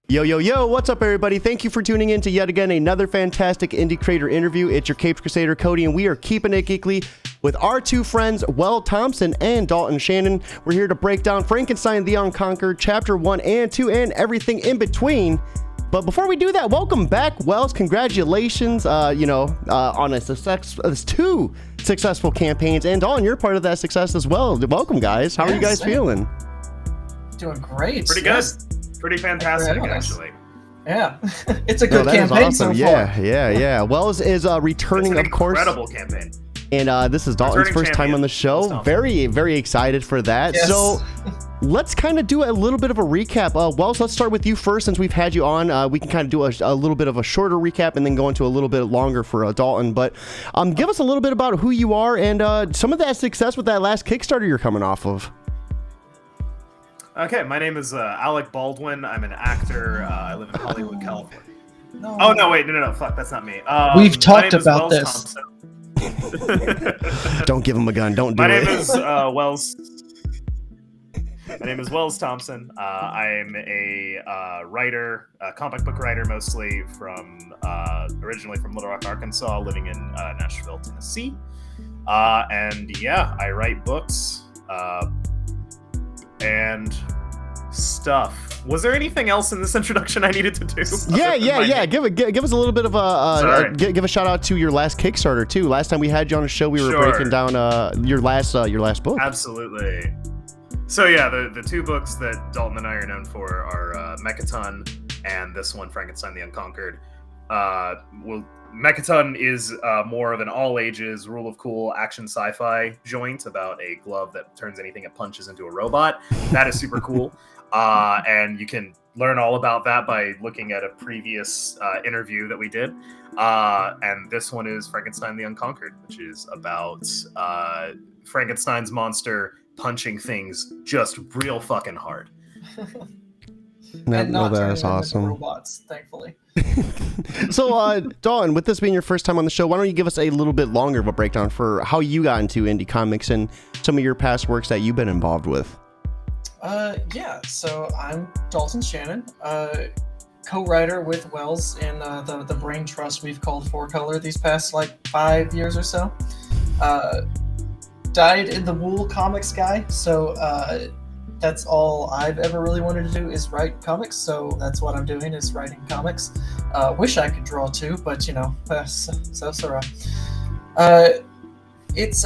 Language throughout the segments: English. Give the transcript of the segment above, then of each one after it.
Yo, yo, yo, what's up, everybody? Thank you for tuning in to yet again another fantastic indie creator interview. It's your Capes Crusader, Cody, and we are keeping it geekly with our two friends, Wells Thompson and Dalton Shannon. We're here to break down Frankenstein the Unconquered, Chapter 1 and 2, and everything in between. But before we do that, welcome back, Wells. Congratulations, on two successful campaigns, and Dalton, you're part of that success as well. Welcome, guys. How are you guys feeling? Doing great. Pretty good. Pretty fantastic, actually. Yeah, it's a good campaign so far. Yeah. Wells is returning, of course. Incredible campaign. And this is Dalton's first time on the show. Very, very excited for that. Yes. So let's kind of do a little bit of a recap. Wells, let's start with you first since we've had you on. We can kind of do a little bit of a shorter recap and then go into a little bit longer for Dalton. But give us a little bit about who you are and some of that success with that last Kickstarter you're coming off of. Okay, my name is Alec Baldwin. I'm an actor. I live in Hollywood, California. No, fuck, that's not me. We've talked about this. Don't give him a gun. Don't do it. My name is Wells. My name is Wells Thompson. I'm a writer, a comic book writer, mostly originally from Little Rock, Arkansas, living in Nashville, Tennessee. I write books. And stuff. Was there anything else in this introduction I needed to do? Yeah. Give us a little bit of give a shout out to your last Kickstarter too. Last time we had you on the show, we were breaking down your last book. Absolutely. So yeah, the two books that Dalton and I are known for are Mechaton and this one, Frankenstein the Unconquered. Mechaton is more of an all-ages, rule of cool action sci-fi joint about a glove that turns anything it punches into a robot. That is super cool. And you can learn all about that by looking at a previous interview that we did. And this one is Frankenstein the Unconquered, which is about Frankenstein's monster punching things just real fucking hard. And not turning them into robots, thankfully. So, Dawn, with this being your first time on the show, why don't you give us a little bit longer of a breakdown for how you got into indie comics and some of your past works that you've been involved with? So I'm Dalton Shannon, co-writer with Wells in the brain trust we've called Four Color these past 5 years or so. Dyed in the wool comics guy, so that's all I've ever really wanted to do is write comics, so that's what I'm doing is writing comics. Wish I could draw too, but so sorry. It's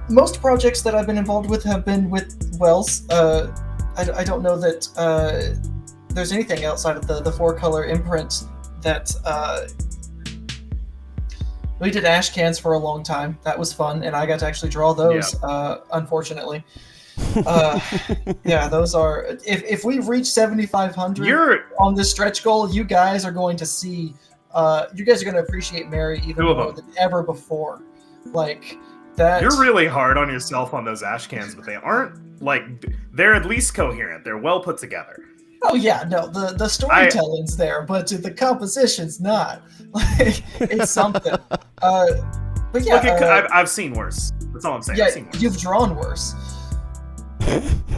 most projects that I've been involved with have been with Wells. I don't know that there's anything outside of the Four Color imprint that we did ash cans for a long time. That was fun, and I got to actually draw those. Unfortunately. Those are if we reach 7,500 on this stretch goal, you guys are going to see you guys are going to appreciate Mary even more than ever before. Like that. You're really hard on yourself on those ash cans, but they aren't they're at least coherent. They're well put together. Oh yeah, no, the storytelling's there, but the composition's not. It's something. But yeah, look, I've seen worse. That's all I'm saying. Yeah, I've seen worse. You've drawn worse.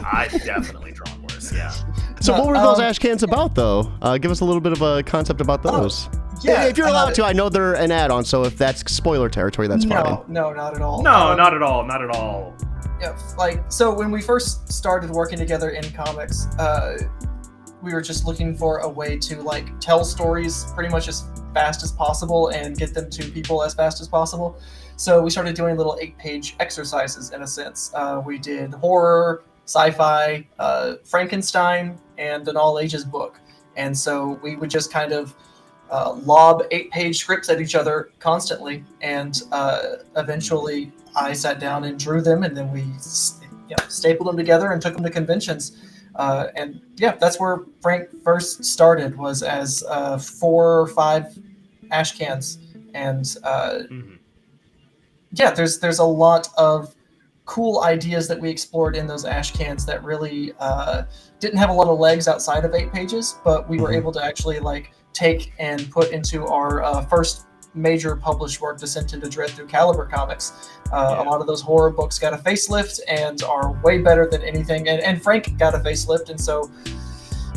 I've definitely drawn worse, yeah. So what were those ash cans about, though? Give us a little bit of a concept about those. If you're allowed to. I know they're an add-on, so if that's spoiler territory, that's fine. No, not at all. No, not at all. Not at all. Yeah, so when we first started working together in comics, we were just looking for a way to tell stories pretty much as fast as possible and get them to people as fast as possible. So we started doing little 8-page exercises in a sense. We did horror, sci-fi, Frankenstein, and an all-ages book. And so we would just kind of lob 8-page scripts at each other constantly. And eventually I sat down and drew them, and then we stapled them together and took them to conventions. That's where Frank first started, was as 4 or 5 ash cans. And there's a lot of cool ideas that we explored in those ash cans that really didn't have a lot of legs outside of 8 pages, but we were able to actually take and put into our first major published work, Descent into Dread through Caliber Comics. A lot of those horror books got a facelift and are way better than anything. And Frank got a facelift, and so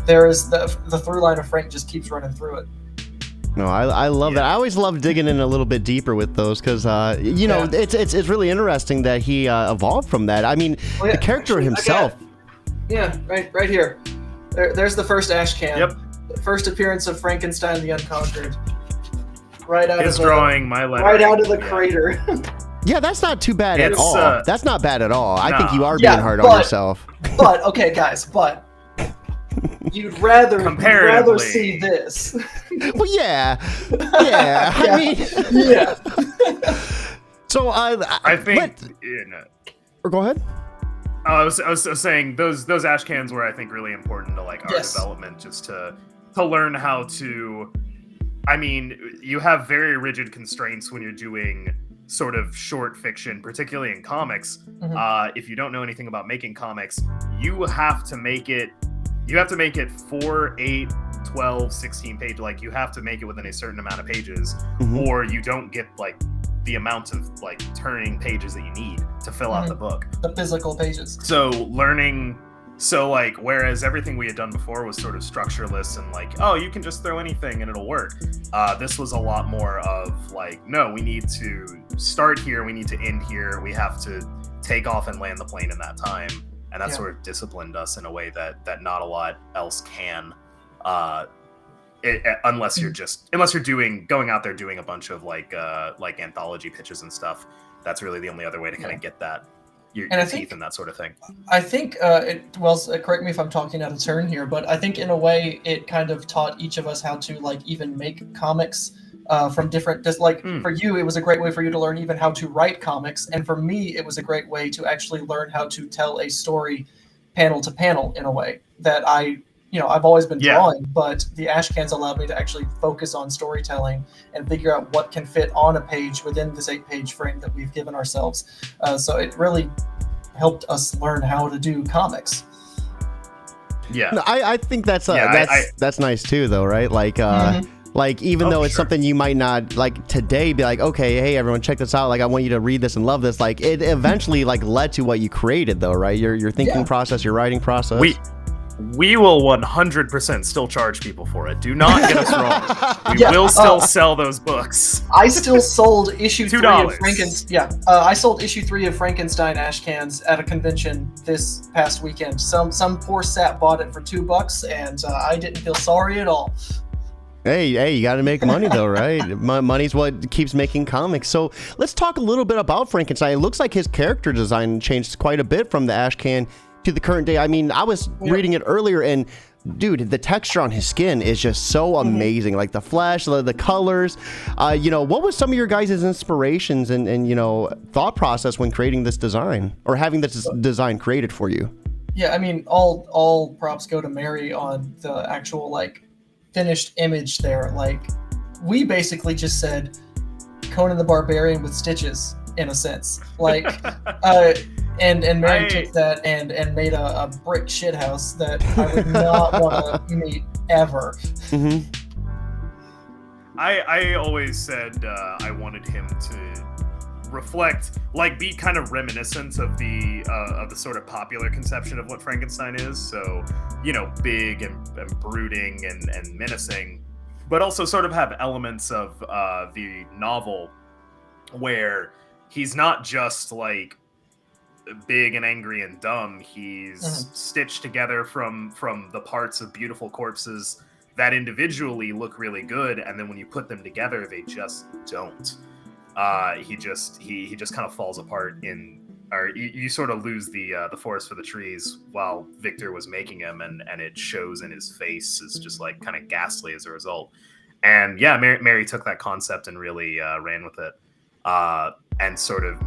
there is the through line of Frank just keeps running through it. No, I love that. I always love digging in a little bit deeper with those because, you know, it's really interesting that he evolved from that. I mean, the character himself. Right here. There's the first ash can. Yep. The first appearance of Frankenstein the Unconquered. Right out His of drawing, my lettering. Right out of the crater. Yeah, that's not too bad at all. That's not bad at all. I think you are Yeah, being hard on yourself. But okay, guys, you'd rather see this. Well, yeah. I mean, yeah. So I think. Or go ahead. I was saying those ash cans were, I think, really important to like our development, just to learn how to. I mean, you have very rigid constraints when you're doing sort of short fiction, particularly in comics. If you don't know anything about making comics, you have to make it 4, 8, 12, 16 page. Like, you have to make it within a certain amount of pages, or you don't get like the amount of like turning pages that you need to fill out the book. The physical pages. So like, whereas everything we had done before was sort of structureless and like, oh, you can just throw anything and it'll work. This was a lot more of like, no, we need to start here, we need to end here, we have to take off and land the plane in that time. And that sort of disciplined us in a way that not a lot else can, unless you're going out there doing a bunch of like anthology pitches and stuff. That's really the only other way to kind of get that your teeth and that sort of thing. I think correct me if I'm talking out of turn here, but I think in a way it kind of taught each of us how to like even make comics from different. Just like for you, it was a great way for you to learn even how to write comics, and for me, it was a great way to actually learn how to tell a story panel to panel in a way that I've always been drawing, but the ash cans allowed me to actually focus on storytelling and figure out what can fit on a page within this 8-page frame that we've given ourselves. So it really helped us learn how to do comics. Yeah, no, I think that's nice too, though, right? Like, like even though it's something you might not like today, be like, okay, hey everyone, check this out. Like, I want you to read this and love this. Like, it eventually like led to what you created, though, right? Your thinking process, your writing process. We will 100% still charge people for it. Do not get us wrong. We will still sell those books. I still sold issue 3 $2. of Frankenstein. I sold issue 3 of Frankenstein ash cans at a convention this past weekend. Some poor sap bought it for $2, and I didn't feel sorry at all. Hey, you got to make money though, right? Money's what keeps making comics. So let's talk a little bit about Frankenstein. It looks like his character design changed quite a bit from the ash can to the current day. I mean, I was reading it earlier, and dude, the texture on his skin is just so amazing. Like the flesh, the colors. What was some of your guys' inspirations and thought process when creating this design or having this design created for you? Yeah, I mean, all props go to Mary on the actual like finished image there. Like, we basically just said Conan the Barbarian with stitches in a sense. Like, and Mary took that and made a brick shithouse that I would not want to meet ever. I always said I wanted him to reflect, like, be kind of reminiscent of the sort of popular conception of what Frankenstein is. So, big and brooding and menacing, but also sort of have elements of the novel where he's not just like big and angry and dumb. He's stitched together from the parts of beautiful corpses that individually look really good, and then when you put them together, they just don't. He just kind of falls apart or you sort of lose the forest for the trees while Victor was making him, and it shows in his face is just like kind of ghastly as a result. And yeah, Mary took that concept and really ran with it, and sort of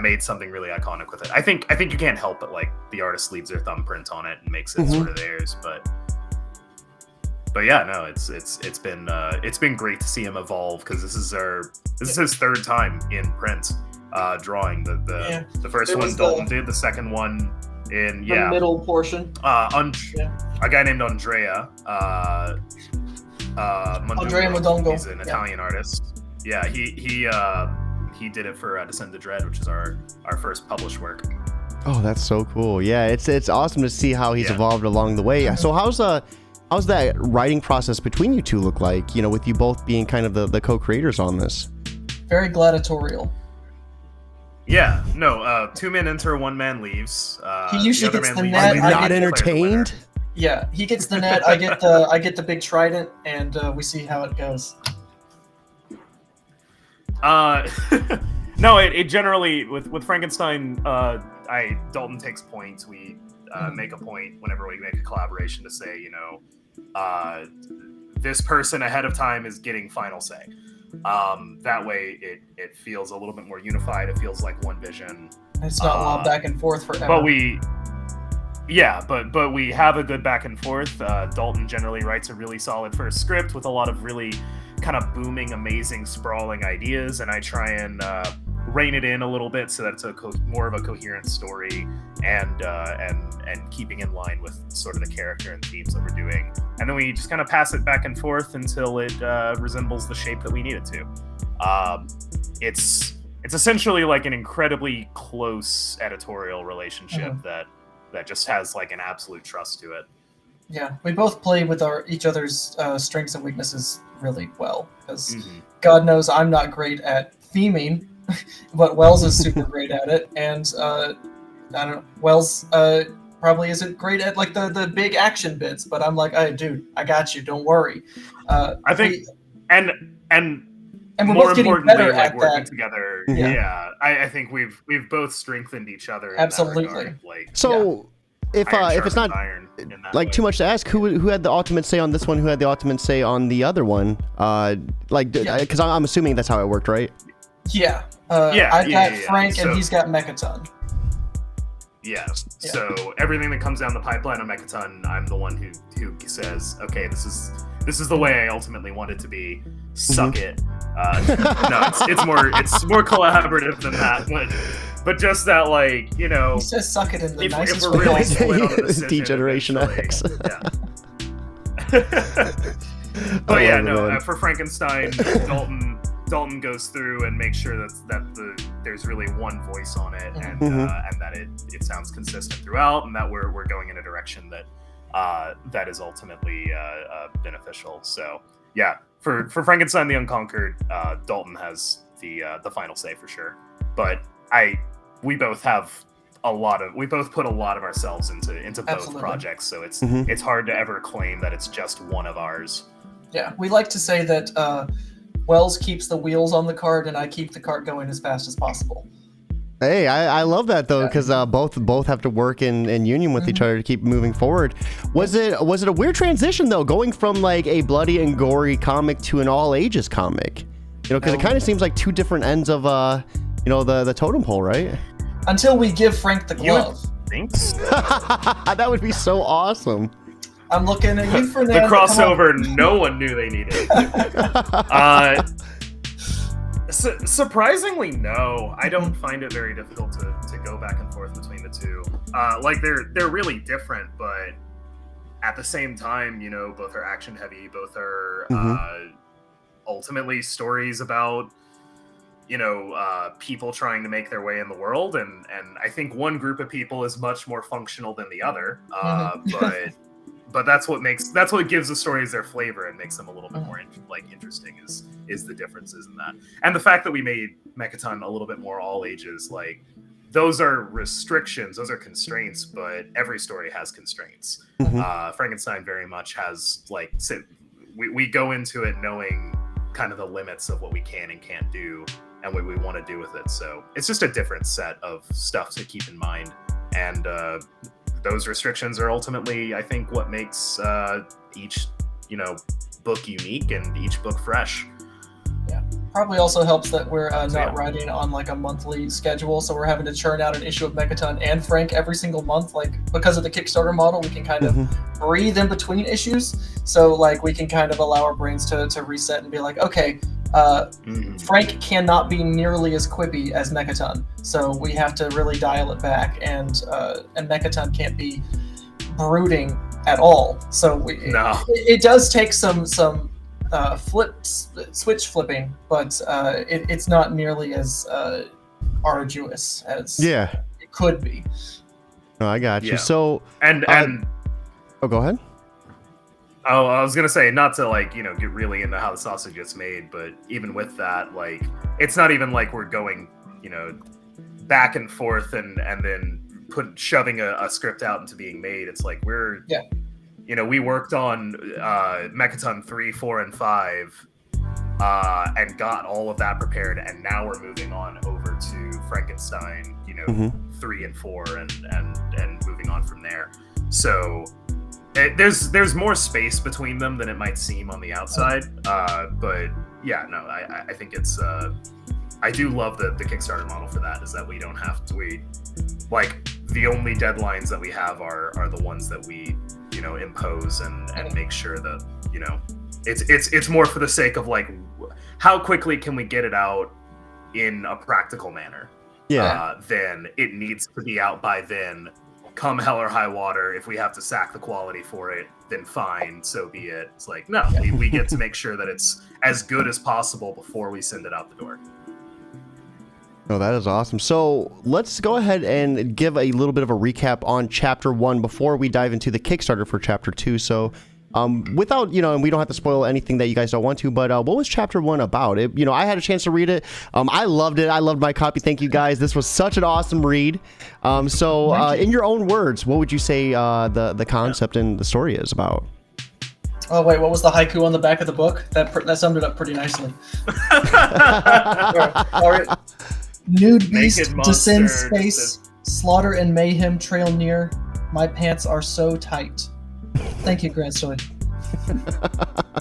made something really iconic with it. I think you can't help but like the artist leaves their thumbprint on it and makes it sort of theirs, but yeah, no, it's been great to see him evolve, because this is his third time in print drawing. The first one Dalton did, the second one in the middle portion. A guy named Andrea Mondongo. He's an Italian artist. Yeah, he did it for Descend to Dread, which is our first published work. Oh, that's so cool. Yeah, it's awesome to see how he's evolved along the way. So how's that writing process between you two look like? You know, with you both being kind of the co-creators on this. Very gladiatorial. Yeah, no, 2 men enter, 1 man leaves. He usually gets the net. Not entertained? Yeah, he gets the net. I get the big trident, and we see how it goes. No, it generally with Frankenstein. Dalton takes points. We make a point whenever we make a collaboration to say, you know, this person ahead of time is getting final say. That way it feels a little bit more unified. It feels like one vision. It's not lobbed back and forth forever. But we have a good back and forth. Dalton generally writes a really solid first script with a lot of really kind of booming, amazing, sprawling ideas, and I try and rein it in a little bit so that it's more of a coherent story and keeping in line with sort of the character and themes that we're doing. And then we just kind of pass it back and forth until it resembles the shape that we need it to. It's essentially like an incredibly close editorial relationship that just has like an absolute trust to it. Yeah, we both play with each other's strengths and weaknesses really well, because God knows I'm not great at theming, but Wells is super great at it, and I don't know, Wells probably isn't great at like the big action bits, but I'm like, hey, dude, I got you, don't worry. I think, and we're more both getting importantly, better like at working that. together. Yeah. I think we've both strengthened each other. In Absolutely. That regard. Like, So if it's not like way. too much to ask, who had the ultimate say on this one? Who had the ultimate say on the other one? Because I'm assuming that's how it worked, right? Yeah. I've got Frank, and he's got Mechaton. Yeah. So everything that comes down the pipeline on Mechaton, I'm the one who says, okay, this is the way I ultimately want it to be. Suck it. No, it's more collaborative than that, but just that, like, you know, He says suck it in the nicest if we're really way. split on a decision, Degeneration X. But yeah, no. For Frankenstein, Dalton goes through and makes sure that there's really one voice on it, and that it sounds consistent throughout, and that we're going in a direction that is ultimately beneficial. So yeah, for Frankenstein the Unconquered, Dalton has the final say for sure. But we both put a lot of ourselves into both projects, so it's hard to ever claim that it's just one of ours. Yeah, we like to say that Wells keeps the wheels on the cart, and I keep the cart going as fast as possible. Hey, I love that though, because both have to work in union with each other to keep moving forward. Was it a weird transition though, going from like a bloody and gory comic to an all ages comic? You know, because it kind of seems like two different ends of the totem pole, right? Until we give Frank the glove. Thanks. That would be so awesome. I'm looking at you, Fernando. The crossover no one knew they needed. Surprisingly, no. I don't find it very difficult to go back and forth between the two. Like they're really different, but at the same time, you know, both are action heavy. Both are ultimately stories about, you know, people trying to make their way in the world, and I think one group of people is much more functional than the other. But that's what gives the stories their flavor and makes them a little bit more interesting is the differences in that. And the fact that we made Mechaton a little bit more all ages, like those are restrictions, those are constraints, but every story has constraints. Frankenstein very much has we go into it knowing kind of the limits of what we can and can't do and what we want to do with it. So it's just a different set of stuff to keep in mind. And those restrictions are ultimately, I think, what makes each, you know, book unique and each book fresh. Yeah, probably also helps that we're not writing on like a monthly schedule, so we're having to churn out an issue of Mechaton and Frank every single month. Like, because of the Kickstarter model, we can kind of breathe in between issues, so like we can kind of allow our brains to reset and be like, okay, Frank cannot be nearly as quippy as Mechaton, so we have to really dial it back, and Mechaton can't be brooding at all. So it does take some switch flipping, but it's not nearly as arduous as it could be. Oh, I got you. Yeah. So And oh, go ahead. Oh, I was gonna say, not to like, get really into how the sausage gets made, but even with that, like, it's not even like we're going, back and forth and then shoving a script out into being made. It's like we worked on Mechaton 3, 4, and 5, and got all of that prepared, and now we're moving on over to Frankenstein, 3 and 4, and moving on from there. So there's more space between them than it might seem on the outside, but yeah, no, I think it's I do love the Kickstarter model for that, is that we don't have to the only deadlines that we have are the ones that we impose and make sure that it's more for the sake of like how quickly can we get it out in a practical manner, then it needs to be out by then. Come hell or high water, if we have to sack the quality for it, then fine, so be it. It's like, no, we get to make sure that it's as good as possible before we send it out the door. Oh, that is awesome. So let's go ahead and give a little bit of a recap on Chapter 1 before we dive into the Kickstarter for Chapter 2. So without, and we don't have to spoil anything that you guys don't want to, but what was Chapter 1 about? I had a chance to read it. I loved it. I loved my copy. Thank you, guys. This was such an awesome read. So in your own words, what would you say the concept and the story is about? Oh, wait, what was the haiku on the back of the book? That summed it up pretty nicely. All right. Nude beast descends space, slaughter and mayhem trail near. My pants are so tight. Thank you, Grant Stoy.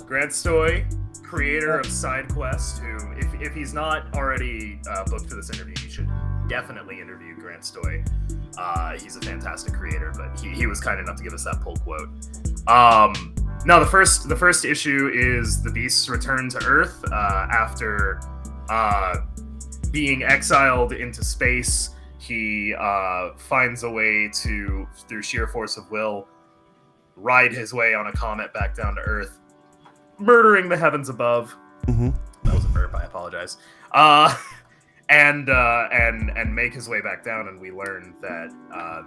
Grant Stoy, creator of SideQuest, who, if he's not already booked for this interview, you should definitely interview Grant Stoy. He's a fantastic creator, but he was kind enough to give us that pull quote. Now, the first issue is the Beast's return to Earth after being exiled into space. He finds a way to, through sheer force of will, ride his way on a comet back down to Earth, murdering the heavens above. Mm-hmm. That was a burp, I apologize. And make his way back down, and we learn that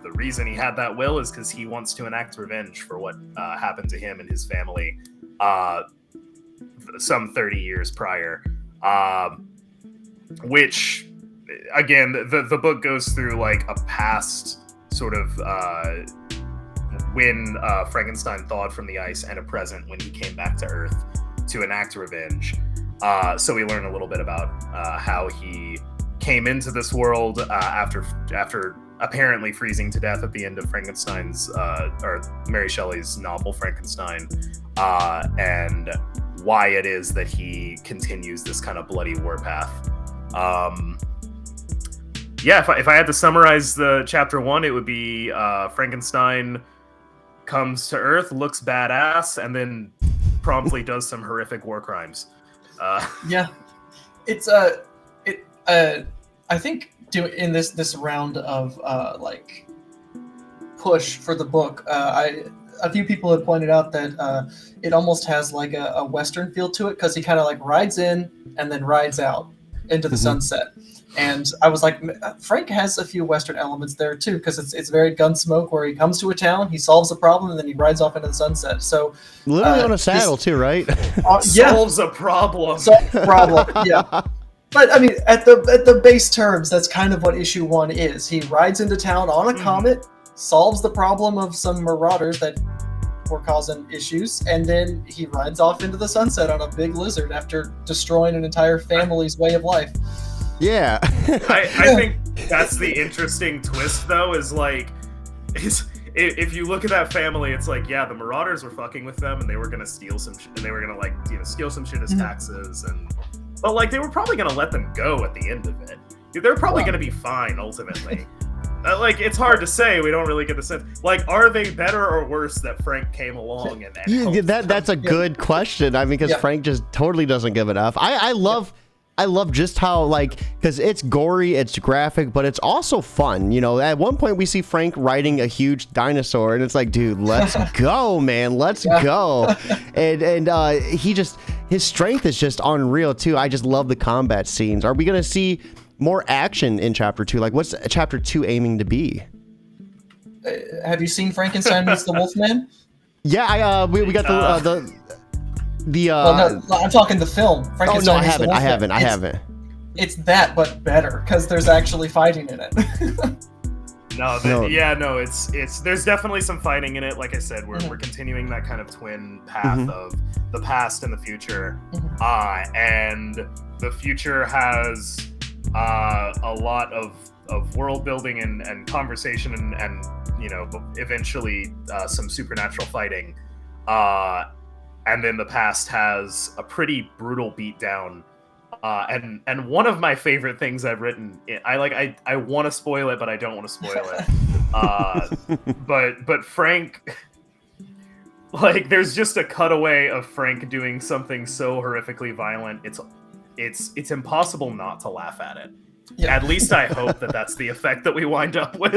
the reason he had that will is because he wants to enact revenge for what happened to him and his family some 30 years prior. Which, again, the book goes through like a past sort of when Frankenstein thawed from the ice, and a present when he came back to Earth to enact revenge. So we learn a little bit about how he came into this world after apparently freezing to death at the end of Frankenstein's or Mary Shelley's novel Frankenstein, and why it is that he continues this kind of bloody warpath. If I had to summarize the Chapter 1, it would be Frankenstein comes to Earth, looks badass, and then promptly does some horrific war crimes. It's I think in this round of push for the book, a few people have pointed out that it almost has like a Western feel to it, because he kind of like rides in and then rides out into the sunset. And I was like, Frank has a few Western elements there too, because it's very Gunsmoke, where he comes to a town, he solves a problem, and then he rides off into the sunset. So literally on a saddle too, right? Solves a problem. Yeah. But I mean, at the base terms, that's kind of what issue 1 is. He rides into town on a comet, solves the problem of some marauders that were causing issues, and then he rides off into the sunset on a big lizard after destroying an entire family's way of life. Yeah. I think that's the interesting twist, though, is like, if you look at that family, it's like, yeah, the marauders were fucking with them, and they were gonna steal some shit, and they were gonna steal some shit as taxes, but like they were probably gonna let them go at the end of it. They're probably gonna be fine ultimately. It's hard to say. We don't really get the sense. Like, are they better or worse that Frank came along and helped that's a good question. I mean, because Frank just totally doesn't give it up. I love just how, because it's gory, it's graphic, but it's also fun. At one point we see Frank riding a huge dinosaur, and it's like, dude, let's go, man, let's go. And his strength is just unreal too. I just love the combat scenes. Are we gonna see more action in chapter 2. Like, what's chapter 2 aiming to be? Have you seen Frankenstein meets the Wolfman? Yeah, we got the well, no, I'm talking the film. Oh Frankenstein no, meets the Wolfman. I haven't. It's that, but better, because there's actually fighting in it. It's there's definitely some fighting in it. Like I said, we're continuing that kind of twin path of the past and the future, and the future has a lot of world building and conversation and eventually some supernatural fighting, and then the past has a pretty brutal beatdown. And one of my favorite things I've written, I want to spoil it, but I don't want to spoil it. But Frank, like, there's just a cutaway of Frank doing something so horrifically violent. It's impossible not to laugh at it. Yeah. At least I hope that's the effect that we wind up with.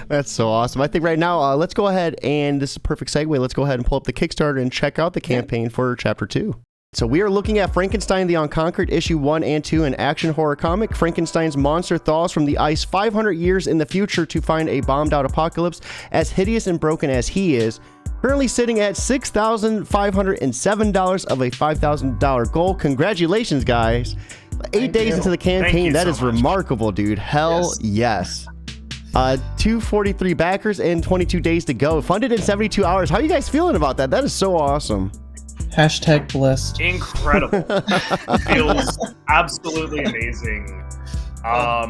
That's so awesome. I think right now, let's go ahead, and this is a perfect segue. Let's go ahead and pull up the Kickstarter and check out the campaign for chapter 2. So we are looking at Frankenstein the Unconquered, issue 1 and 2, an action horror comic. Frankenstein's monster thaws from the ice 500 years in the future to find a bombed out apocalypse as hideous and broken as he is. Currently sitting at $6,507 of a $5,000 goal. Congratulations, guys. 8 days into the campaign. That is remarkable, dude. Hell yes. 243 backers and 22 days to go. Funded in 72 hours. How are you guys feeling about that? That is so awesome. Hashtag blessed. Incredible. Feels absolutely amazing. I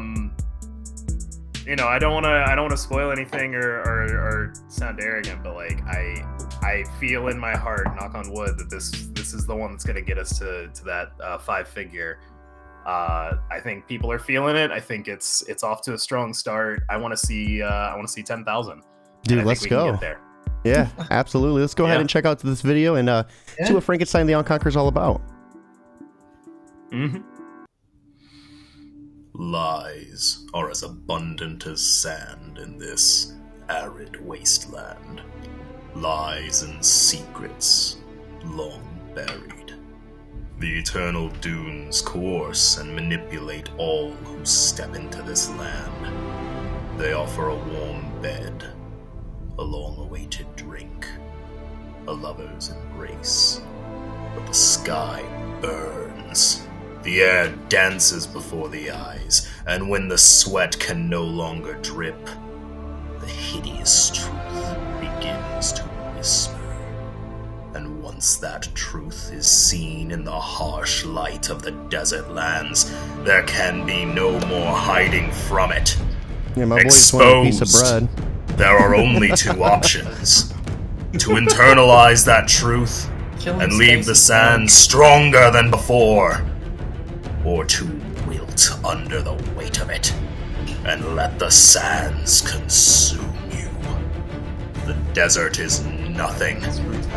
don't want to spoil anything or sound arrogant, but like I feel in my heart, knock on wood, that this is the one that's going to get us to that 5-figure. I think people are feeling it. I think it's off to a strong start. I want to see 10,000. Dude, let's go. Get there. Yeah, absolutely. Let's go ahead and check out this video and see what Frankenstein the Unconquered is all about. Lies are as abundant as sand in this arid wasteland. Lies and secrets long buried. The eternal dunes coerce and manipulate all who step into this land. They offer a warm bed, a long-awaited drink, a lover's embrace. But the sky burns. The air dances before the eyes, and when the sweat can no longer drip, the hideous truth begins to whisper. And once that truth is seen in the harsh light of the desert lands, there can be no more hiding from it. Yeah, my boy's wanting a piece of bread. There are only two options. To internalize that truth and leave the sand stronger than before, or to wilt under the weight of it and let the sands consume you. The desert is nothing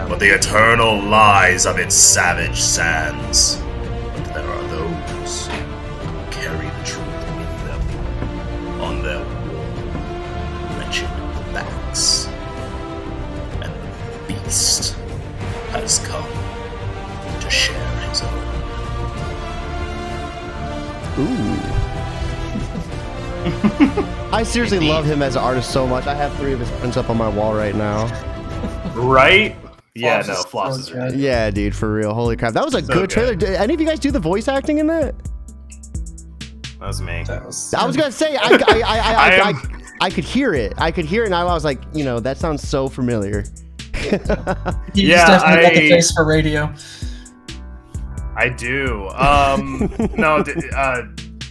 but the eternal lies of its savage sands. But there are those who carry the truth with them on their warm, wretched backs. And the beast has come to share his own. Ooh. I seriously love him as an artist so much. I have 3 of his prints up on my wall right now. Right? Yeah, no, Floss is right. Yeah, dude, for real. Holy crap. That was a good trailer. Did any of you guys do the voice acting in that? That was me. I was going to say, I could hear it. I could hear it, and I was like, that sounds so familiar. He's definitely got the face for radio. I do. No.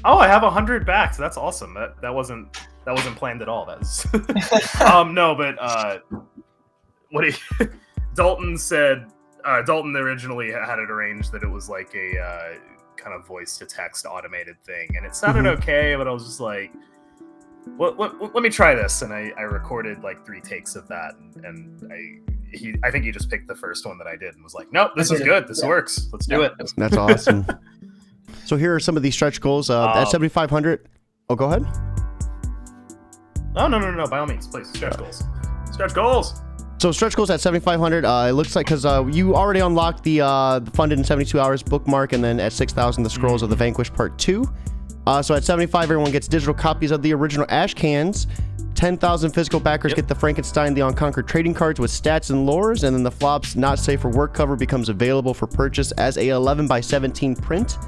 I have 100 backs. That's awesome. That wasn't planned at all. That's no, but Dalton said. Dalton originally had it arranged that it was like a kind of voice to text automated thing, and it sounded okay. But I was just like, let me try this, and I recorded like 3 takes of that, and I think he just picked the first one that I did and was like, nope, this is good. This works. Let's do it. That's awesome. So here are some of these stretch goals at 7,500. Oh, go ahead. No. By all means, please. Stretch goals. Stretch goals. So stretch goals at 7,500. It looks like because you already unlocked the funded in 72 hours bookmark, and then at 6,000 the scrolls of the Vanquish Part 2. So at 75, everyone gets digital copies of the original ash cans. 10,000 physical backers get the Frankenstein the Unconquered trading cards with stats and lores, and then the flops not safe for work cover becomes available for purchase as a 11x17 print.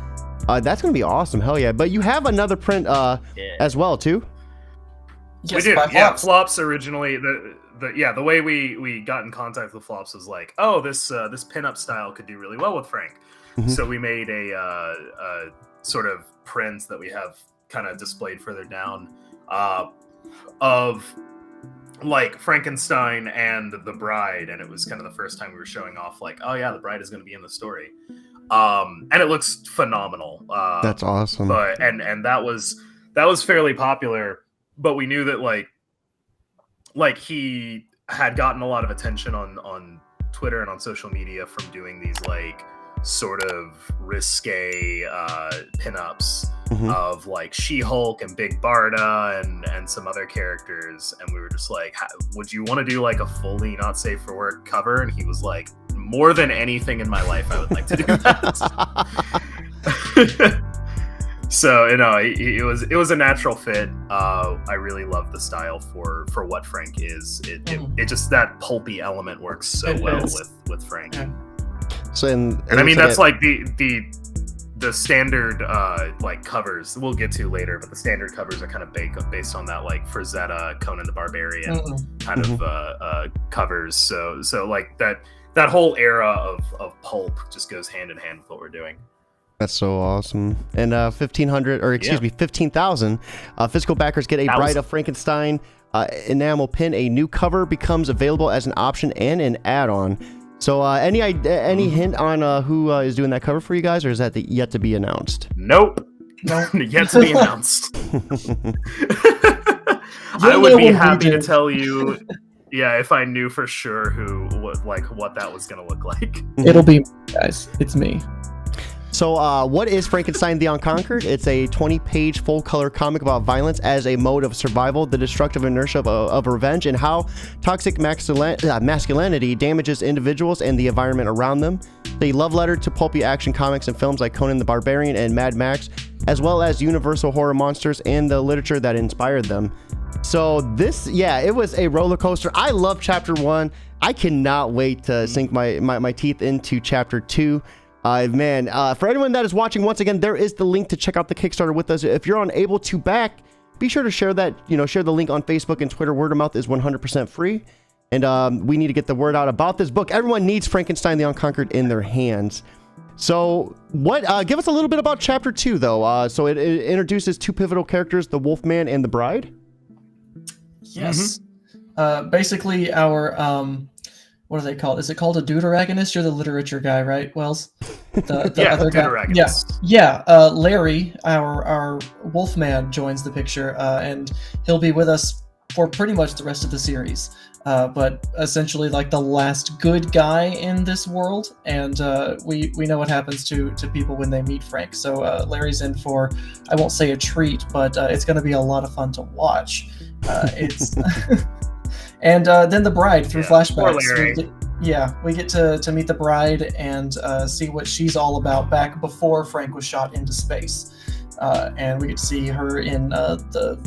That's gonna be awesome. Hell yeah! But you have another print as well too. Yes, we do. by Yeah, flops. flops originally. The way we got in contact with flops was like, oh, this pinup style could do really well with Frank. So we made a sort of prints that we have kind of displayed further down of like Frankenstein and the bride, and it was kind of the first time we were showing off like, oh yeah, the bride is going to be in the story, and it looks phenomenal. That's awesome. But and that was fairly popular, but we knew that like he had gotten a lot of attention on Twitter and on social media from doing these like sort of risque pinups of like She-Hulk and Big Barda and some other characters, and we were just like, would you want to do like a fully not safe for work cover? And he was like, more than anything in my life I would like to do that. So it was a natural fit. I really love the style for what Frank is. It just, that pulpy element works so well with Frank. Yeah. So and I mean that's like the standard like covers we'll get to later, but the standard covers are kind of based on that like Frazetta, Conan the Barbarian kind of covers. So like that whole era of pulp just goes hand in hand with what we're doing. That's so awesome. And 15,000 physical backers get a Bride of Frankenstein enamel pin. A new cover becomes available as an option and an add-on. So any hint on who is doing that cover for you guys, or is that yet to be announced? Nope. Yet to be announced. I would be happy to tell you, yeah, if I knew for sure what that was gonna look like. It'll be me, guys. It's me. So what is Frankenstein the Unconquered? It's a 20-page full-color comic about violence as a mode of survival, the destructive inertia of revenge, and how toxic masculinity damages individuals and the environment around them. A love letter to pulpy action comics and films like Conan the Barbarian and Mad Max, as well as universal horror monsters and the literature that inspired them. So this, yeah, it was a roller coaster. I love Chapter 1. I cannot wait to sink my teeth into Chapter 2. Man, for anyone that is watching, once again, there is the link to check out the Kickstarter with us. If you're unable to back, be sure to share that, share the link on Facebook and Twitter. Word of mouth is 100% free. And we need to get the word out about this book. Everyone needs Frankenstein the Unconquered in their hands. So give us a little bit about Chapter 2, though. So it introduces two pivotal characters, the Wolfman and the Bride. Yes. Basically, our... what do they call it? Is it called a deuteragonist? You're the literature guy, right, Wells? The other guy. Yeah. Larry, our Wolfman, joins the picture, and he'll be with us for pretty much the rest of the series. But essentially, like the last good guy in this world, and we know what happens to people when they meet Frank. So Larry's in for, I won't say a treat, but it's going to be a lot of fun to watch. It's. And then the bride through flashbacks. We get to meet the bride and see what she's all about back before Frank was shot into space. And we get to see her in the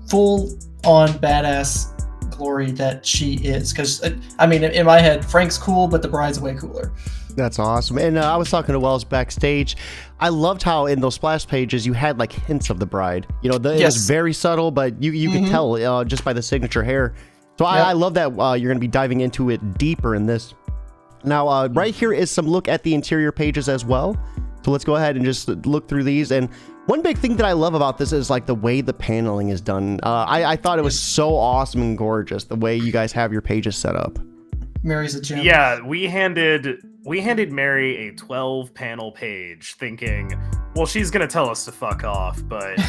full-on badass glory that she is. Because, I mean, in my head, Frank's cool, but the bride's way cooler. That's awesome. And I was talking to Wells backstage. I loved how in those splash pages you had like hints of the bride. It was very subtle, but you could tell just by the signature hair. So I love that you're going to be diving into it deeper in this. Now, right here is some look at the interior pages as well. So let's go ahead and just look through these. And one big thing that I love about this is like the way the paneling is done. I thought it was so awesome and gorgeous, the way you guys have your pages set up. Mary's a gem. Yeah, we handed Mary a 12-panel page thinking, well, she's going to tell us to fuck off. But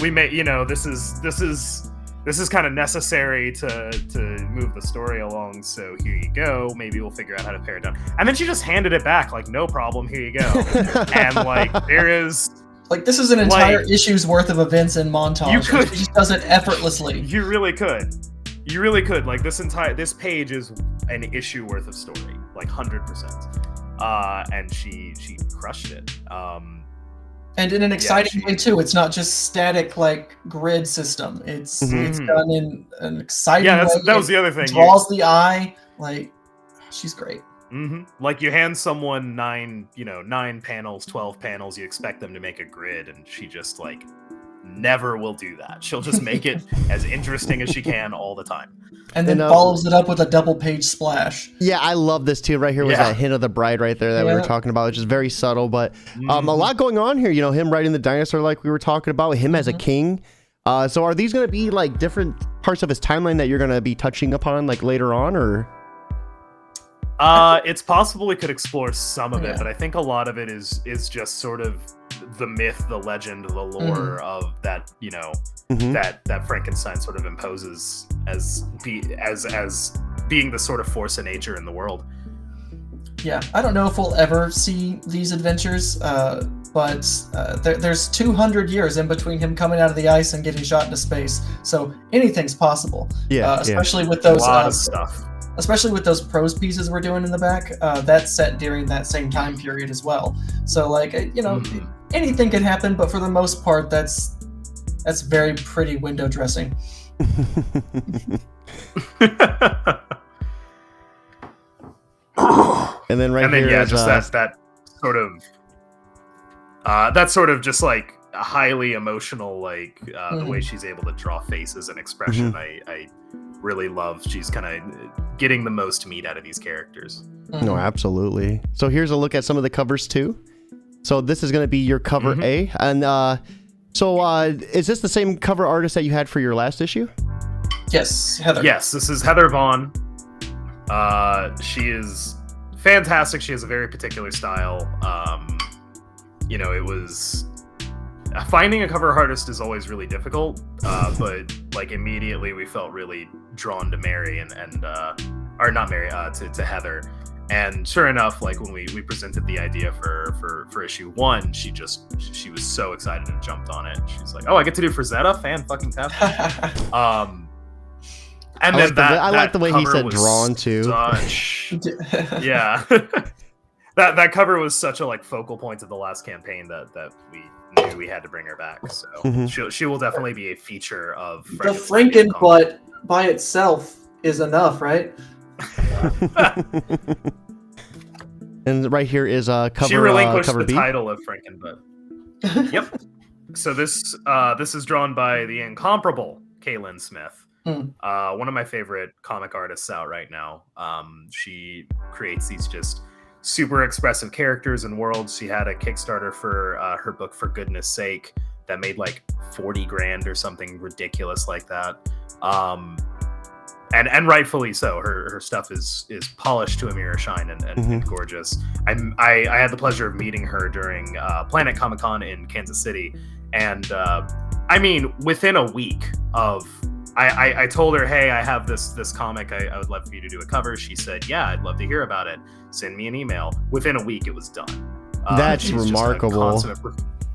we may, this is kind of necessary to move the story along, so here you go. Maybe we'll figure out how to pare it down. And then she just handed it back, like, no problem, here you go. And, like, there is... Like, this is an entire issue's worth of events in montage. You could... She just does it effortlessly. You really could. Like, this page is an issue worth of story, like 100%. And she crushed it. And in an exciting way too. It's not just static like grid system. It's done in an exciting way. That was the other thing. It draws the eye. Like, she's great. Like you hand someone 9 panels, 12 panels, you expect them to make a grid, and she just like never will do that. She'll just make it as interesting as she can all the time. And then follows it up with a double page splash. Yeah, I love this too. Right here was that hint of the bride right there that we were talking about, which is very subtle, but a lot going on here. You know, him riding the dinosaur like we were talking about, him as a king. So are these going to be like different parts of his timeline that you're going to be touching upon like later on, or? It's possible we could explore some of it, but I think a lot of it is just sort of the myth, the legend, the lore of that, that Frankenstein sort of imposes as being the sort of force of nature in the world. Yeah, I don't know if we'll ever see these adventures, but there's 200 years in between him coming out of the ice and getting shot into space, so anything's possible. Especially with those a lot of stuff. Especially with those prose pieces we're doing in the back, that's set during that same time period as well. So, like, anything can happen, but for the most part, that's very pretty window dressing. And then here, just that sort of just like a highly emotional, like the way she's able to draw faces and expression. I really love. She's kind of getting the most meat out of these characters. No, absolutely. So here's a look at some of the covers too. So this is going to be your cover A, and is this the same cover artist that you had for your last issue? Yes, Heather. Yes, this is Heather Vaughn. She is fantastic. She has a very particular style. It was finding a cover artist is always really difficult, but like immediately we felt really drawn to Mary or not Mary, to Heather. And sure enough, like when we presented the idea for issue 1, she was so excited and jumped on it. She's like, "Oh, I get to do Frazetta? Fan-fucking-tastic." And I like the way he said drawn too. Yeah. That cover was such a like focal point of the last campaign that we knew we had to bring her back. So she will definitely be a feature of the Franken butt by itself is enough, right? And right here is cover. She relinquished cover the B. title of Frankenbutt. Yep. So this is drawn by the incomparable Kaylin Smith. One of my favorite comic artists out right now. She creates these just super expressive characters and worlds. She had a Kickstarter for her book For Goodness Sake that made like 40 grand or something ridiculous like that. And rightfully so. Her stuff is polished to a mirror shine and gorgeous. I had the pleasure of meeting her during Planet Comic-Con in Kansas City, and within a week of I told her, hey, I have this comic. I would love for you to do a cover. She said, yeah, I'd love to hear about it. Send me an email. Within a week, it was done. That's remarkable.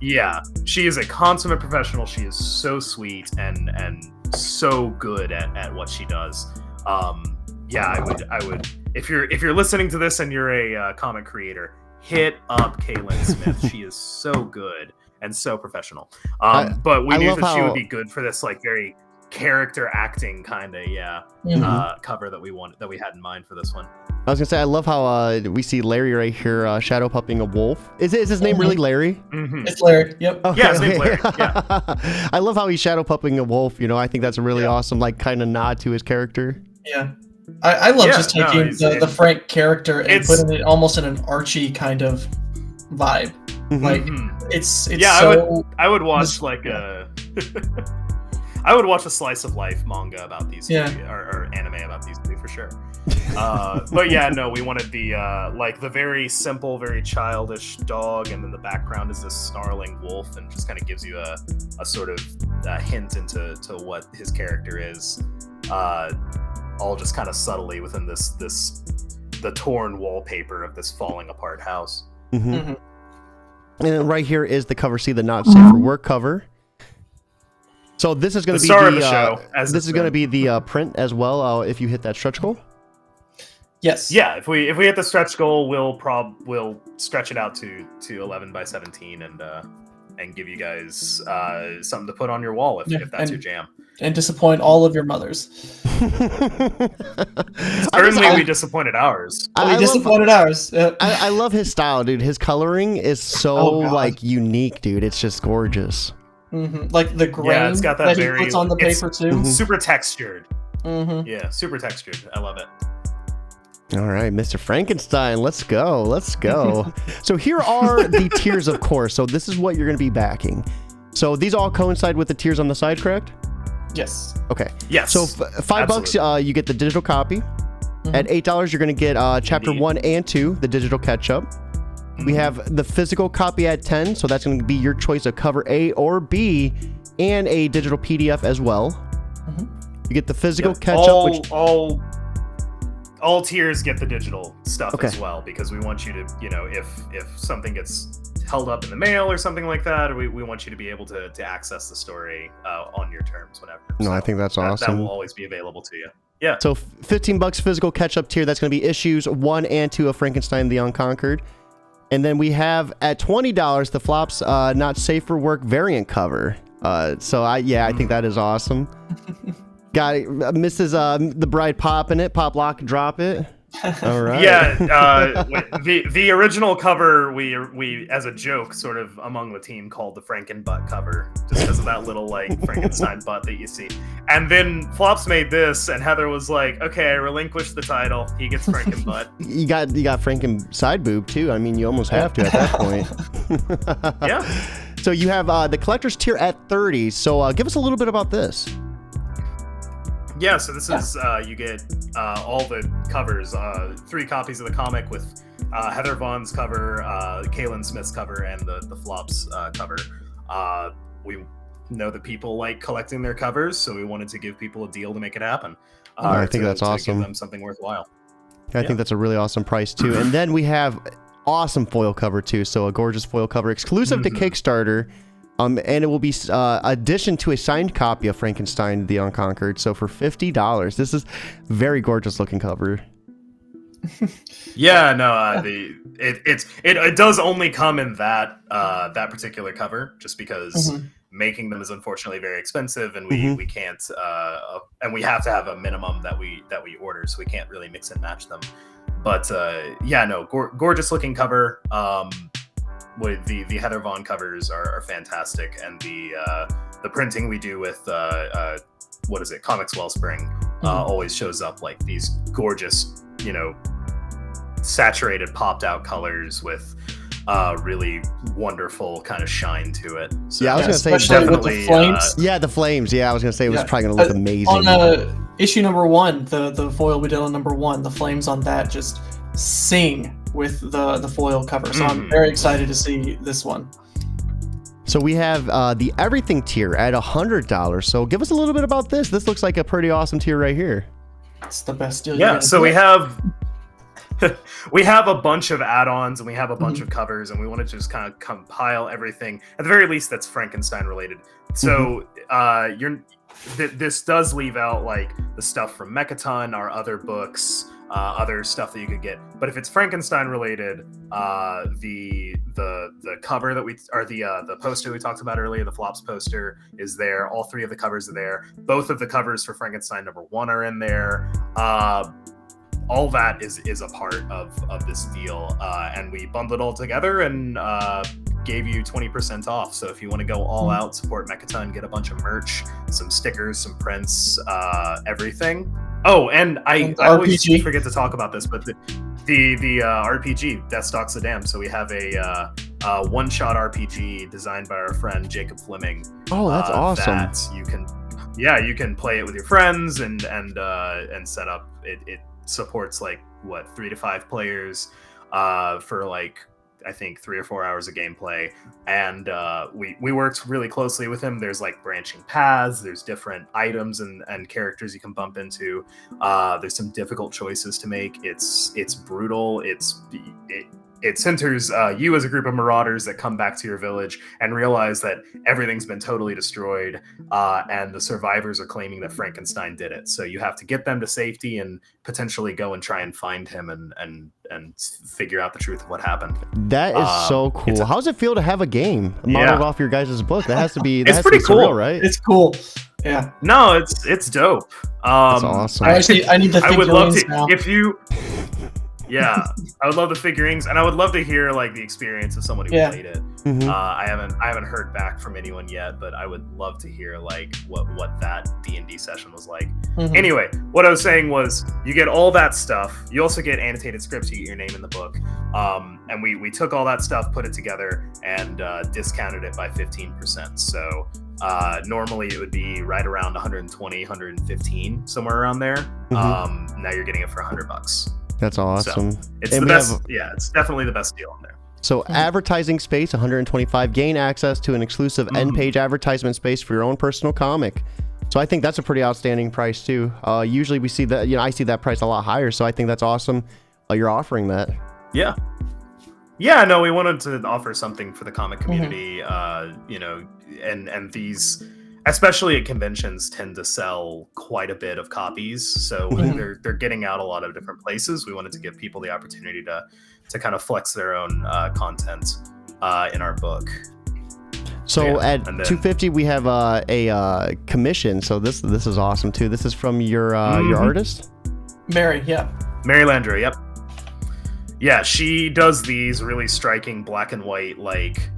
Yeah, she is a consummate professional. She is so sweet and so good at what she does. I would if you're listening to this and you're a comic creator, hit up Kaylin Smith. She is so good and so professional. But we knew that she would be good for this like very character acting kind of cover that we had in mind for this one. I was gonna say, I love how we see Larry right here shadow pupping a wolf. Is his name really Larry? It's Larry. Yep. Okay. Yeah, his name's Larry. Yeah. I love how he's shadow pupping a wolf. I think that's a really awesome like kind of nod to his character. Yeah. I love just taking the Frank character and putting it almost in an Archie kind of vibe. Like it's I would watch like I would watch a slice of life manga about these two, or anime about these two for sure. But yeah, no, we wanted the like the very simple, very childish dog, and then the background is this snarling wolf, and just kind of gives you a sort of hint into what his character is. All just kind of subtly within the torn wallpaper of this falling apart house. And then right here is the cover. See the not safe for work cover. So this is going to be the show. This is going to be the print as well. If you hit that stretch goal. Yes. Yeah, if we hit the stretch goal, we'll stretch it out to 11 by 17 and give you guys something to put on your wall if that's your jam. And disappoint all of your mothers. Certainly, we disappointed ours. We disappointed ours. Yep. I love his style, dude. His coloring is so unique, dude. It's just gorgeous. Like the grain it's got that he very, puts on the paper too. Super textured. Yeah, super textured. I love it. All right, Mr. Frankenstein, let's go. So here are the tiers, of course. So this is what you're going to be backing. So these all coincide with the tiers on the side, correct? Yes. Okay. Yes. So $5, you get the digital copy. At $8, you're going to get chapter 1 and 2, the digital catch-up. We have the physical copy at $10, so that's going to be your choice of cover A or B, and a digital PDF as well. You get the physical catch-up, all tiers get the digital stuff as well, because we want you to, if something gets held up in the mail or something like that, we want you to be able to access the story on your terms whenever. No, I think that's awesome. That will always be available to you. Yeah. So $15 physical catch-up tier, that's going to be issues 1 and 2 of Frankenstein the Unconquered. And then we have at $20 the Flops Not Safe for Work variant cover. I think that is awesome. Got it. Mrs. The Bride popping it, pop, lock, drop it. All right. Yeah. The original cover we as a joke sort of among the team called the Franken butt cover, just because of that little like Frankenstein butt that you see. And then Flops made this, and Heather was like, "Okay, I relinquished the title. He gets Franken butt." You got Franken side boob too. I mean, you almost have to at that point. Yeah. So you have the collector's tier at 30. So give us a little bit about this. Yeah, so this is, you get all the covers, 3 copies of the comic with Heather Vaughn's cover, Kaylin Smith's cover, and the Flops cover. We know that people like collecting their covers, so we wanted to give people a deal to make it happen. I think that's awesome. To give them something worthwhile. I think that's a really awesome price too. And then we have awesome foil cover too, so a gorgeous foil cover exclusive to Kickstarter. And it will be addition to a signed copy of Frankenstein the Unconquered. So for $50, this is very gorgeous looking cover. Yeah, no, it does only come in that particular cover, just because making them is unfortunately very expensive, and we can't and we have to have a minimum that we order, so we can't really mix and match them. But gorgeous looking cover. With the Heather Vaughn covers are fantastic, and the printing we do with Comics Wellspring always shows up like these gorgeous, saturated, popped out colors with really wonderful kind of shine to it. So, yeah, I was gonna say definitely the flames. The flames. Yeah, I was gonna say it was probably gonna look amazing. On issue number 1, the foil we did on number 1, the flames on that just sing with the foil cover. So I'm very excited to see this one. So we have the everything tier at $100. So give us a little bit about this. This looks like a pretty awesome tier right here. It's the best deal. Yeah. So we have a bunch of add-ons, and we have a bunch of covers, and we want to just kind of compile everything at the very least that's Frankenstein related. So this does leave out like the stuff from Mechaton, our other books, other stuff that you could get. But if it's Frankenstein related, the cover that the poster we talked about earlier, the Flops poster, is there. All 3 of the covers are there. Both of the covers for Frankenstein number 1 are in there. All that is a part of this deal, and we bundled it all together and gave you 20% off. So if you want to go all out, support Mechaton, get a bunch of merch, some stickers, some prints, everything. Oh, and I always forget to talk about this, but the RPG, Death Stalks the Damned. So we have a one-shot RPG designed by our friend Jacob Fleming. Oh, that's awesome. That you can play it with your friends and set up. It supports 3 to 5 players for I think 3 or 4 hours of gameplay, and we worked really closely with him. There's branching paths, there's different items and characters you can bump into. There's some difficult choices to make. It's brutal. it centers you as a group of marauders that come back to your village and realize that everything's been totally destroyed, and the survivors are claiming that Frankenstein did it. So you have to get them to safety and potentially go and try and find him and figure out the truth of what happened. That is so cool. How does it feel to have a game modeled off your guys' book? That has to be it's pretty cool, surreal, right? It's cool. Yeah. No, it's dope. That's awesome. I need the figurines I would love to now. if you. Yeah, I would love the figurines, and I would love to hear like the experience of someone who played it. Mm-hmm. I haven't heard back from anyone yet, but I would love to hear like what that D&D session was like. Mm-hmm. Anyway, what I was saying was you get all that stuff. You also get annotated scripts. You get your name in the book, and we took all that stuff, put it together, and discounted it by 15%. So normally it would be right around 120, 115, somewhere around there. Mm-hmm. Now you're getting it for $100. That's awesome. So it's And the we best. have- It's definitely the best deal on there. So advertising space, 125. Gain access to an exclusive end page advertisement space for your own personal comic. So I think that's a pretty outstanding price too. Usually we see that, I see that price a lot higher. So I think that's awesome. You're offering that. Yeah. No, we wanted to offer something for the comic community. And these, especially at conventions, tend to sell quite a bit of copies. So they're getting out a lot of different places. We wanted to give people the opportunity to kind of flex their own content in our book. So at $250 we have a commission. So this is awesome too. This is from your artist, Mary. Yeah. Mary Landry. Yep. Yeah, she does these really striking black and white, like,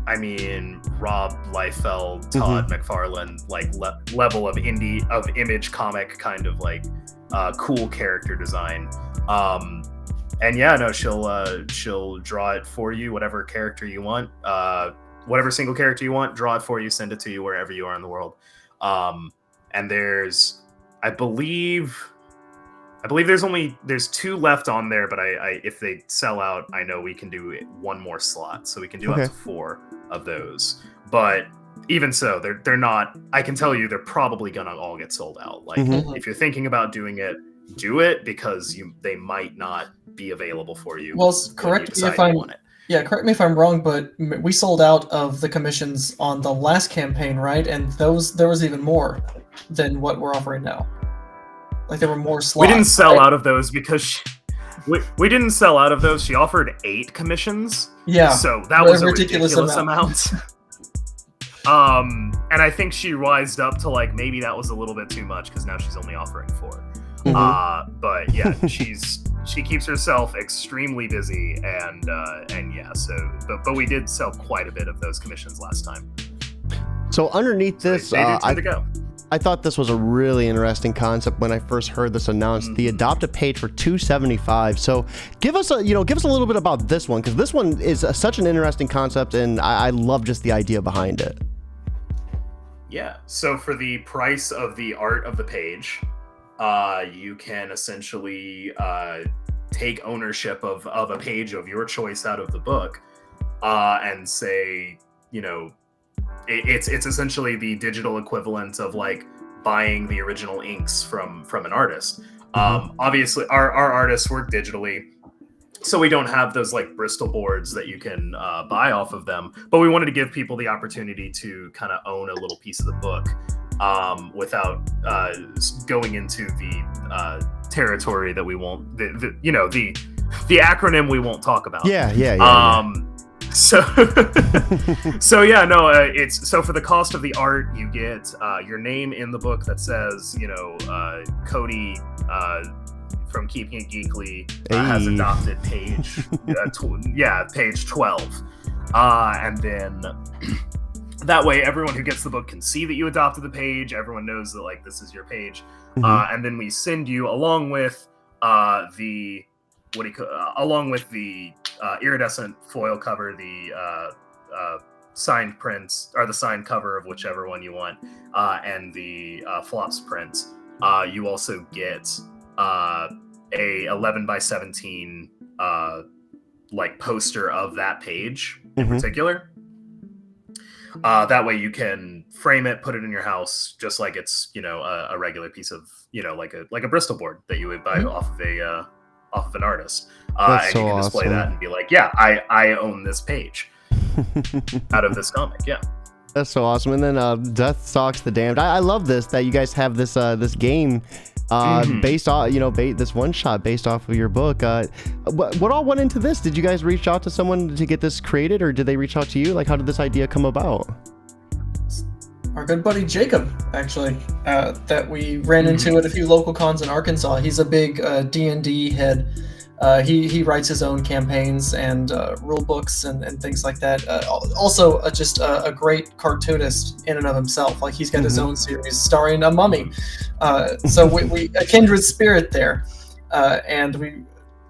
I mean, Rob Liefeld, Todd McFarlane, like level of image comic kind of like cool character design. And yeah, no, she'll draw it for you, whatever character you want, whatever single character you want, draw it for you, send it to you wherever you are in the world. And there's, I believe there's 2 left on there, but I if they sell out, I know we can do one more slot, so we can do up to 4 of those. But even so, they're not. I can tell you, they're probably gonna all get sold out. Like if you're thinking about doing it, do it, because they might not be available for you. Well, correct me if I'm wrong, but we sold out of the commissions on the last campaign, right? And there was even more than what we're offering now. Like there were more slots. We didn't sell out of those because we didn't sell out of those. She offered 8 commissions. Yeah. So that was a ridiculous amount. And I think she rised up to like maybe that was a little bit too much because now she's only offering 4. But yeah, she keeps herself extremely busy and yeah. So but we did sell quite a bit of those commissions last time. So underneath this, they do tend to go. I thought this was a really interesting concept when I first heard this announced. The adopt a page for $275. So give us a little bit about this one, because this one is such an interesting concept, and I love just the idea behind it. Yeah. So for the price of the art of the page, you can essentially take ownership of a page of your choice out of the book, and say, it's essentially the digital equivalent of like buying the original inks from an artist. Obviously our artists work digitally, so we don't have those like Bristol boards that you can buy off of them, but we wanted to give people the opportunity to kind of own a little piece of the book without going into the territory that we won't, the acronym we won't talk about. Yeah. So yeah, no, it's so for the cost of the art, you get your name in the book that says, Cody from Keeping It Geekly has adopted page, page 12, and then that way everyone who gets the book can see that you adopted the page. Everyone knows that like this is your page, and then we send you along with the iridescent foil cover, the signed prints, or the signed cover of whichever one you want, and the flops print. You also get a 11x17 like poster of that page in particular. That way you can frame it, put it in your house, just like it's a regular piece of like a Bristol board that you would buy off of an artist. That's and so you can display awesome. that and be like, yeah, I own this page out of this comic. Yeah. That's so awesome. And then Death Stalks the Damned. I love this that you guys have this this game based off, this one shot based off of your book. What all went into this? Did you guys reach out to someone to get this created, or did they reach out to you? Like, how did this idea come about? Our good buddy Jacob, actually, that we ran into at a few local cons in Arkansas. He's a big D&D head. He writes his own campaigns and rule books and things like that. Also, just a great cartoonist in and of himself. Like, he's got his own series starring a mummy. So we a kindred spirit there. And we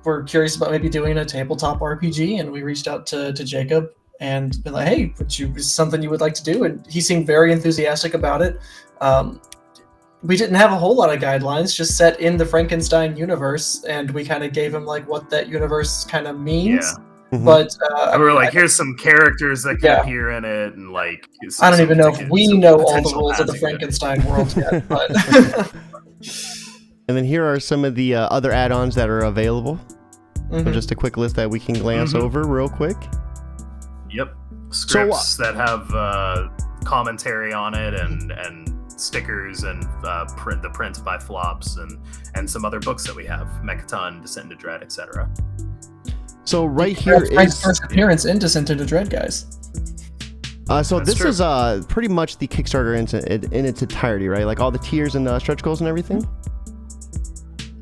were curious about maybe doing a tabletop RPG, and we reached out to Jacob and been like, hey, is something you would like to do? And he seemed very enthusiastic about it. We didn't have a whole lot of guidelines, just set in the Frankenstein universe, and we kind of gave him like what that universe kind of means. Yeah. But we were like, here's some characters that can appear in it, and like, I don't even know if we know all the rules of the Frankenstein world yet. But And then here are some of the other add-ons that are available. So just a quick list that we can glance over real quick. Yep. Scripts that have commentary on it, and stickers, and the print by Flops, and some other books that we have, Mechaton, Descent into Dread, etc. So right here Frank's is first appearance in Descent into Dread, guys. so That's this true. is pretty much the Kickstarter in its entirety, right? Like all the tiers and stretch goals and everything.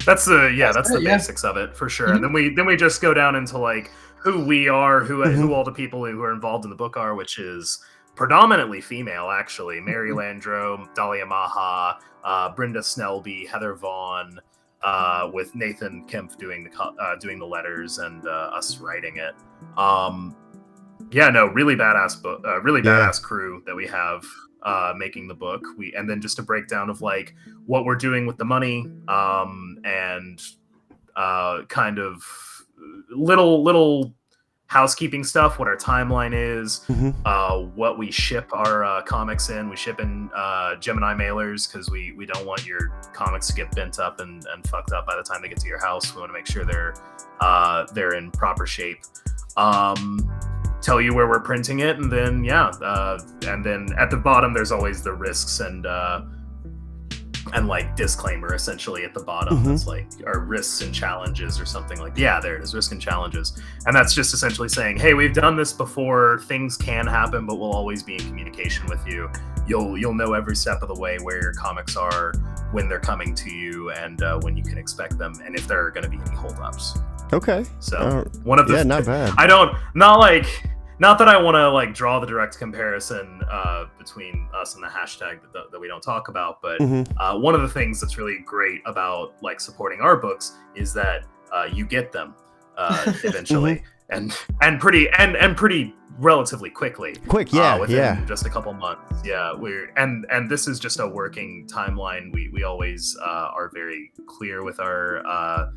That's the right, basics of it for sure. And then we just go down into like who we are, who all the people who are involved in the book are, which is predominantly female, actually. Mary Landro, Dahlia Maha, Brenda Snelby, Heather Vaughn, with Nathan Kempf doing the letters and us writing it. Really badass book, badass crew that we have making the book. And then just a breakdown of like what we're doing with the money, and kind of little housekeeping stuff, what our timeline is, what we ship our comics in. We ship in Gemini mailers because we don't want your comics to get bent up and fucked up by the time they get to your house. We want to make sure they're in proper shape. Tell you where we're printing it, and then and then at the bottom there's always the risks and like disclaimer essentially at the bottom. That's like our risks and challenges or something like, there it is, risk and challenges. And that's just essentially saying, hey, we've done this before, things can happen, but we'll always be in communication with you. You'll know every step of the way where your comics are, when they're coming to you, and when you can expect them, and if there are going to be any holdups. Okay. So one of the not bad. Not that I want to like draw the direct comparison between us and the hashtag that we don't talk about, but one of the things that's really great about like supporting our books is that you get them eventually and pretty relatively quickly. Within just a couple months. And this is just a working timeline. We always are very clear with our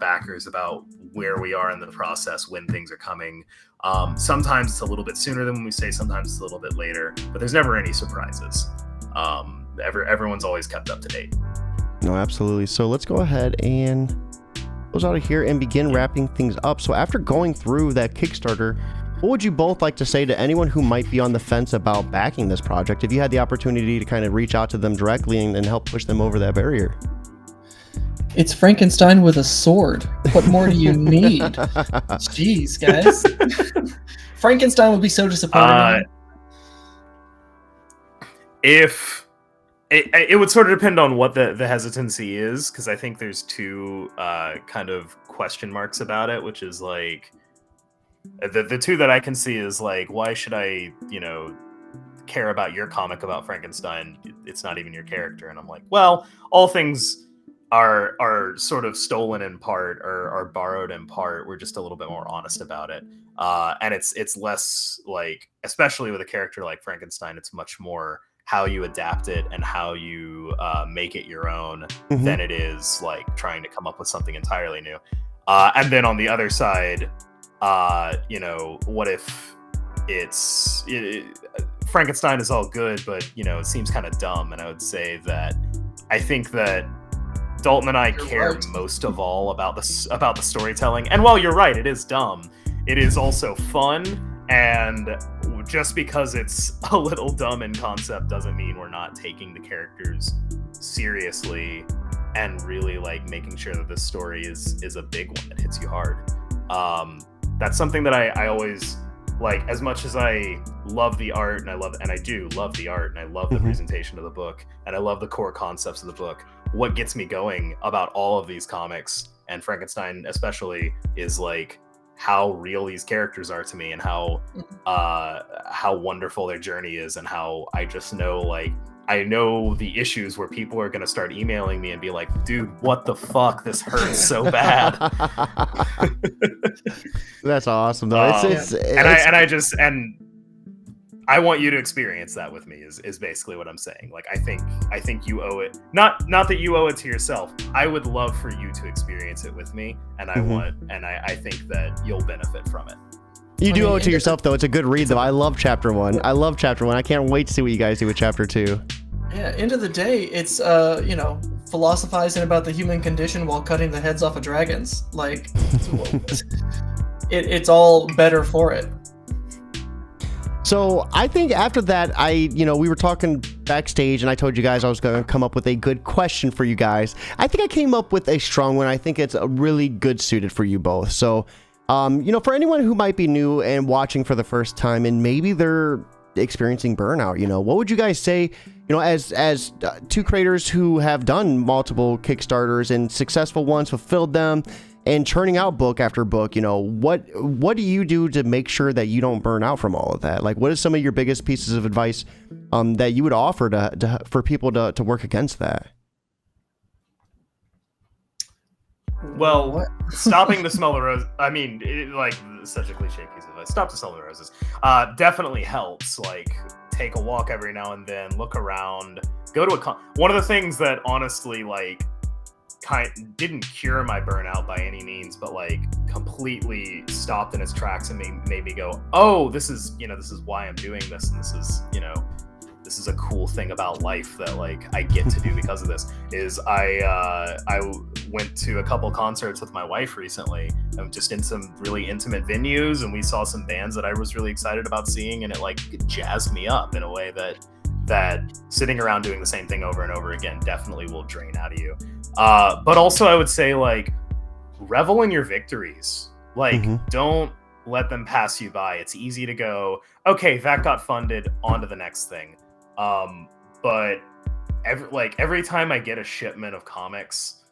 backers about where we are in the process, when things are coming. Sometimes it's a little bit sooner than when we say, sometimes it's a little bit later, but there's never any surprises. Everyone's always kept up to date. No, absolutely. So let's go ahead and close out of here and begin wrapping things up. So after going through that Kickstarter, what would you both like to say to anyone who might be on the fence about backing this project, if you had the opportunity to kind of reach out to them directly and help push them over that barrier? It's Frankenstein with a sword. What more do you need? Jeez, guys. Frankenstein would be so disappointing. If it would sort of depend on what the hesitancy is, because I think there's two kind of question marks about it, which is like the two that I can see is like, why should I care about your comic about Frankenstein? It's not even your character. And I'm like, well, all things are sort of stolen in part or are borrowed in part. We're just a little bit more honest about it, and it's less like, especially with a character like Frankenstein, it's much more how you adapt it and how you make it your own than it is like trying to come up with something entirely new. And then on the other side, what if Frankenstein is all good, but it seems kind of dumb? And I would say that I think that Dalton and I You're care right. most of all about the storytelling. And while you're right, it is dumb, it is also fun. And just because it's a little dumb in concept doesn't mean we're not taking the characters seriously and really like making sure that this story is a big one that hits you hard. That's something that I always like. As much as I love the art and I do love the art and I love the presentation of the book and I love the core concepts of the book, what gets me going about all of these comics and Frankenstein especially is like how real these characters are to me and how wonderful their journey is, and how I just know, like, I know the issues where people are going to start emailing me and be like, dude, what the fuck? This hurts so bad. That's awesome, though. I want you to experience that with me is basically what I'm saying. Like, I think you owe it. Not that you owe it to yourself. I would love for you to experience it with me, and I think that you'll benefit from it. You do owe it to yourself, though. It's a good read, though. I love chapter 1. I can't wait to see what you guys do with chapter 2. Yeah, end of the day, it's philosophizing about the human condition while cutting the heads off of dragons. Like, it's all better for it. So I think after that, we were talking backstage and I told you guys I was going to come up with a good question for you guys. I think I came up with a strong one. I think it's a really good suited for you both. So, for anyone who might be new and watching for the first time and maybe they're experiencing burnout, what would you guys say, as two creators who have done multiple Kickstarters and successful ones, fulfilled them, and churning out book after book, what do you do to make sure that you don't burn out from all of that? Like, what is some of your biggest pieces of advice that you would offer for people to work against that? Well, stopping to smell the roses. I mean, such a cliche piece of advice. Stop to smell the roses. Definitely helps. Like, take a walk every now and then. Look around. Go to one of the things that honestly, like, didn't cure my burnout by any means, but like completely stopped in its tracks and made me go, oh, this is why I'm doing this, and this is a cool thing about life that like I get to do because of this. Is I went to a couple concerts with my wife recently, just in some really intimate venues, and we saw some bands that I was really excited about seeing, and it jazzed me up in a way that sitting around doing the same thing over and over again definitely will drain out of you. But also I would say, like, revel in your victories. Like, don't let them pass you by. It's easy to go, okay, that got funded, on to the next thing. But every time I get a shipment of comics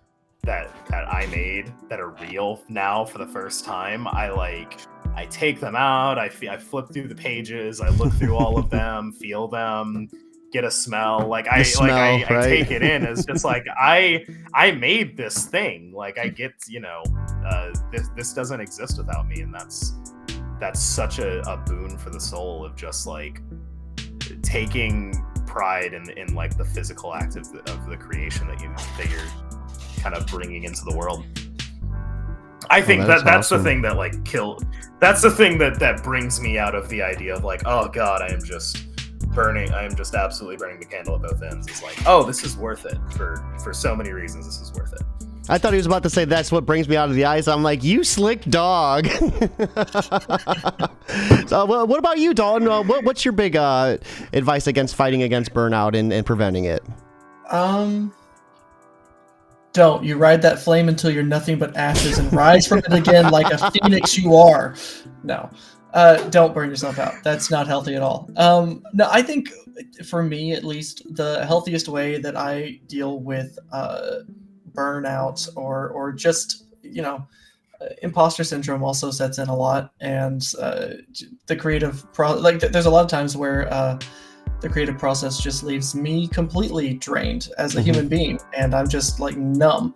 that I made that are real now for the first time, I take them out, I flip through the pages, I look through all of them, feel them, get a smell. I take it in as just like I made this thing. Like, I get, this doesn't exist without me, and that's such a boon for the soul of just like taking pride in like the physical act of the creation that you're kind of bringing into the world. I think that's awesome. The thing that like that's the thing that brings me out of the idea of like, oh god, I am just absolutely burning the candle at both ends. It's like, oh, this is worth it for so many reasons. This is worth it. I thought he was about to say that's what brings me out of the ice. I'm like, you slick dog. So, what about you, Dalton? What's your big advice against fighting against burnout and preventing it? Don't. You ride that flame until you're nothing but ashes and rise from it again like a phoenix you are. No. Don't burn yourself out. That's not healthy at all. No, I think for me, at least, the healthiest way that I deal with burnout or just, imposter syndrome also sets in a lot. And the creative there's a lot of times where the creative process just leaves me completely drained as a human being, and I'm just like numb.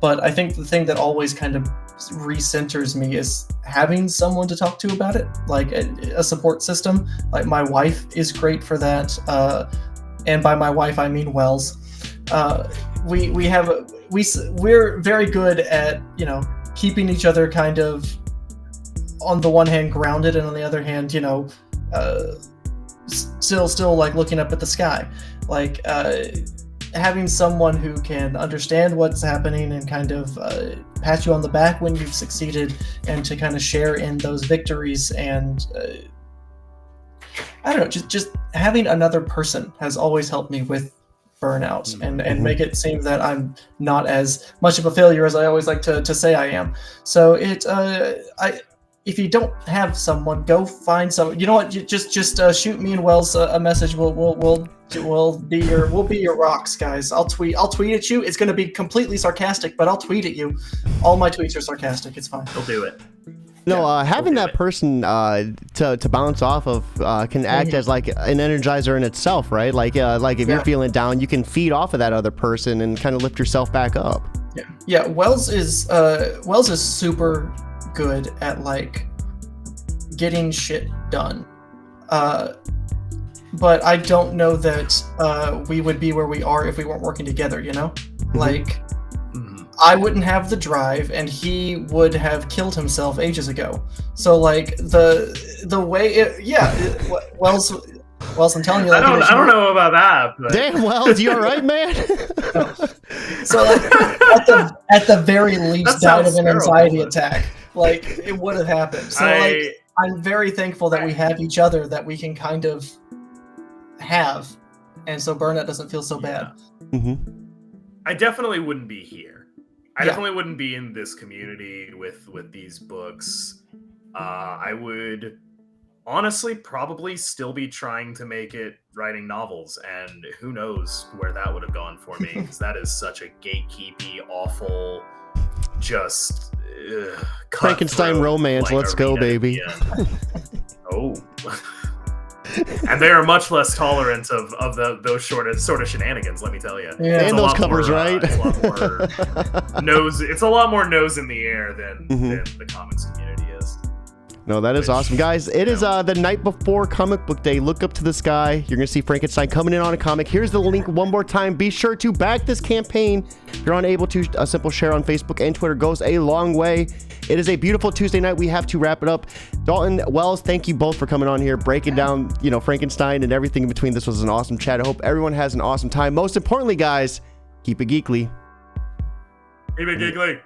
But I think the thing that always kind of recenters me is having someone to talk to about it, like a support system. Like, my wife is great for that, and by my wife I mean Wells. We're very good at keeping each other kind of, on the one hand, grounded, and on the other hand, still like looking up at the sky. Like, having someone who can understand what's happening and kind of pat you on the back when you've succeeded, and to kind of share in those victories, and I don't know, just having another person has always helped me with burnout and make it seem that I'm not as much of a failure as I always like to say I am. So if you don't have someone, go find someone. You know what? You just shoot me and Wells a message. We'll be your rocks, guys. I'll tweet at you. It's gonna be completely sarcastic, but I'll tweet at you. All my tweets are sarcastic. It's fine. He'll do it. No, having that person to bounce off of can act as like an energizer in itself, right? Like if you're feeling down, you can feed off of that other person and kind of lift yourself back up. Yeah. Wells is super good at like getting shit done, but I don't know that we would be where we are if we weren't working together. You know, like. I wouldn't have the drive, and he would have killed himself ages ago. So, like the way, Wells, I'm telling you, like, I don't know about that. But... Damn, Wells, you all right, man? So, like, at the very least, died of an anxiety attack. Like, it would have happened. So, I'm very thankful that we have each other, that we can kind of have, and so burnout doesn't feel so bad. I definitely wouldn't be here. I definitely wouldn't be in this community with these books. I would honestly probably still be trying to make it writing novels, and who knows where that would have gone for me, because that is such a gatekeepy, awful, just Frankenstein romance. Like, let's go, baby. Oh. And they are much less tolerant of those sort of shenanigans, let me tell you. Yeah. And those covers, right? It's a lot more nose. It's a lot more nose in the air than the comics community is. No, that is awesome, guys. It is the night before Comic Book Day. Look up to the sky. You're gonna see Frankenstein coming in on a comic. Here's the link one more time. Be sure to back this campaign. If you're unable to, a simple share on Facebook and Twitter goes a long way. It is a beautiful Tuesday night. We have to wrap it up. Dalton, Wells, thank you both for coming on here, breaking down, Frankenstein and everything in between. This was an awesome chat. I hope everyone has an awesome time. Most importantly, guys, keep it geekly. Keep it geekly.